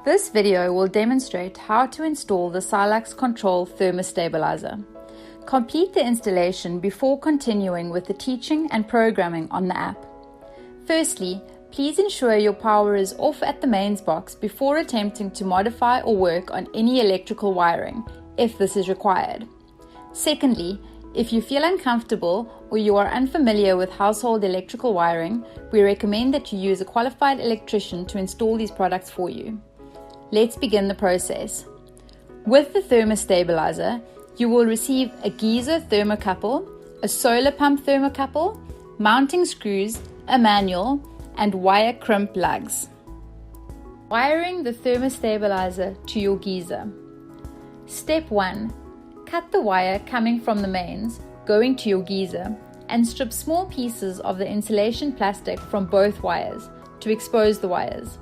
This video will demonstrate how to install the Silux Control Thermo Stabilizer. Complete the installation before continuing with the teaching and programming on the app. Firstly, please ensure your power is off at the mains box before attempting to modify or work on any electrical wiring, if this is required. Secondly, if you feel uncomfortable or you are unfamiliar with household electrical wiring, we recommend that you use a qualified electrician to install these products for you. Let's begin the process. With the Thermo Stabilizer, you will receive a geyser thermocouple, a solar pump thermocouple, mounting screws, a manual, and wire crimp lugs. Wiring the Thermo Stabilizer to your geyser. Step 1. Cut the wire coming from the mains, going to your geyser, and strip small pieces of the insulation plastic from both wires to expose the wires.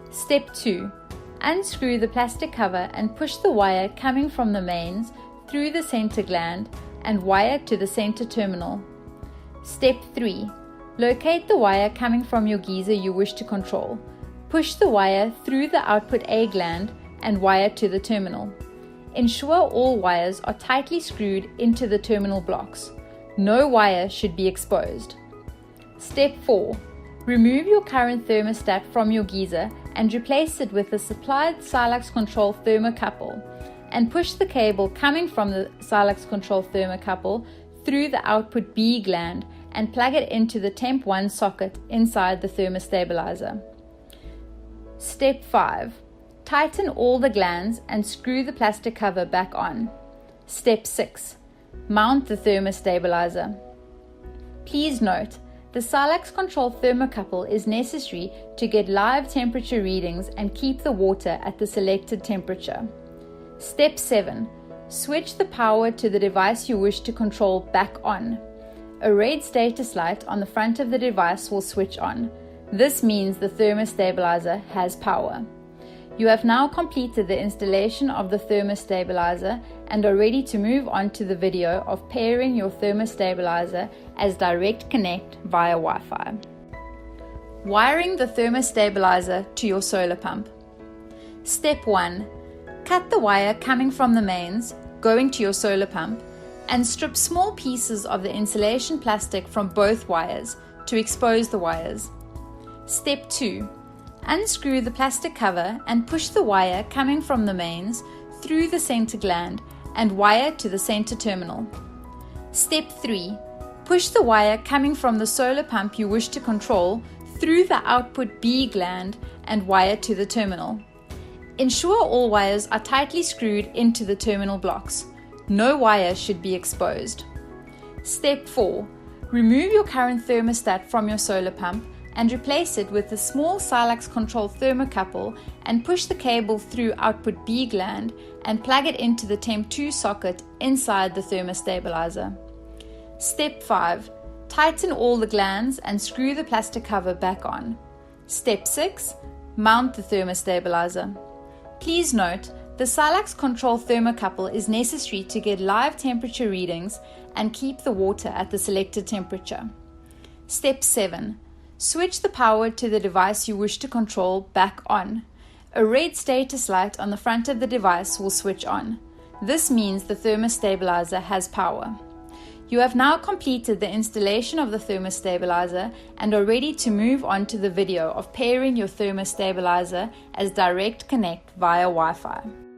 Step 2. Unscrew the plastic cover and push the wire coming from the mains through the center gland and wire to the center terminal. Step 3. Locate the wire coming from your geyser you wish to control. Push the wire through the output A gland and wire to the terminal. Ensure all wires are tightly screwed into the terminal blocks. No wire should be exposed. Step 4. Remove your current thermostat from your geyser and replace it with the supplied Silux Control thermocouple, and push the cable coming from the Silux Control thermocouple through the output B gland and plug it into the Temp 1 socket inside the Thermo Stabilizer. Step 5. Tighten all the glands and screw the plastic cover back on. Step 6. Mount the Thermo Stabilizer. Please note, the Silux Control thermocouple is necessary to get live temperature readings and keep the water at the selected temperature. Step 7. Switch the power to the device you wish to control back on. A red status light on the front of the device will switch on. This means the Thermo Stabilizer has power. You have now completed the installation of the Thermo Stabilizer and are ready to move on to the video of pairing your Thermo Stabilizer as direct connect via Wi-Fi. Wiring the Thermo Stabilizer to your solar pump. Step 1. Cut the wire coming from the mains, going to your solar pump, and strip small pieces of the insulation plastic from both wires to expose the wires. Step 2. Unscrew the plastic cover and push the wire coming from the mains through the center gland and wire to the center terminal. Step 3. Push the wire coming from the solar pump you wish to control through the output B gland and wire to the terminal. Ensure all wires are tightly screwed into the terminal blocks. No wire should be exposed. Step 4. Remove your current thermostat from your solar pump and replace it with the small Silux Control thermocouple and push the cable through output B gland and plug it into the Temp 2 socket inside the Thermo Stabilizer. Step 5. Tighten all the glands and screw the plastic cover back on. Step 6. Mount the Thermo Stabilizer. Please note, the Silux Control thermocouple is necessary to get live temperature readings and keep the water at the selected temperature. Step 7. Switch the power to the device you wish to control back on. A red status light on the front of the device will switch on. This means the Thermo Stabilizer has power. You have now completed the installation of the Thermo Stabilizer and are ready to move on to the video of pairing your Thermo Stabilizer as direct connect via Wi-Fi.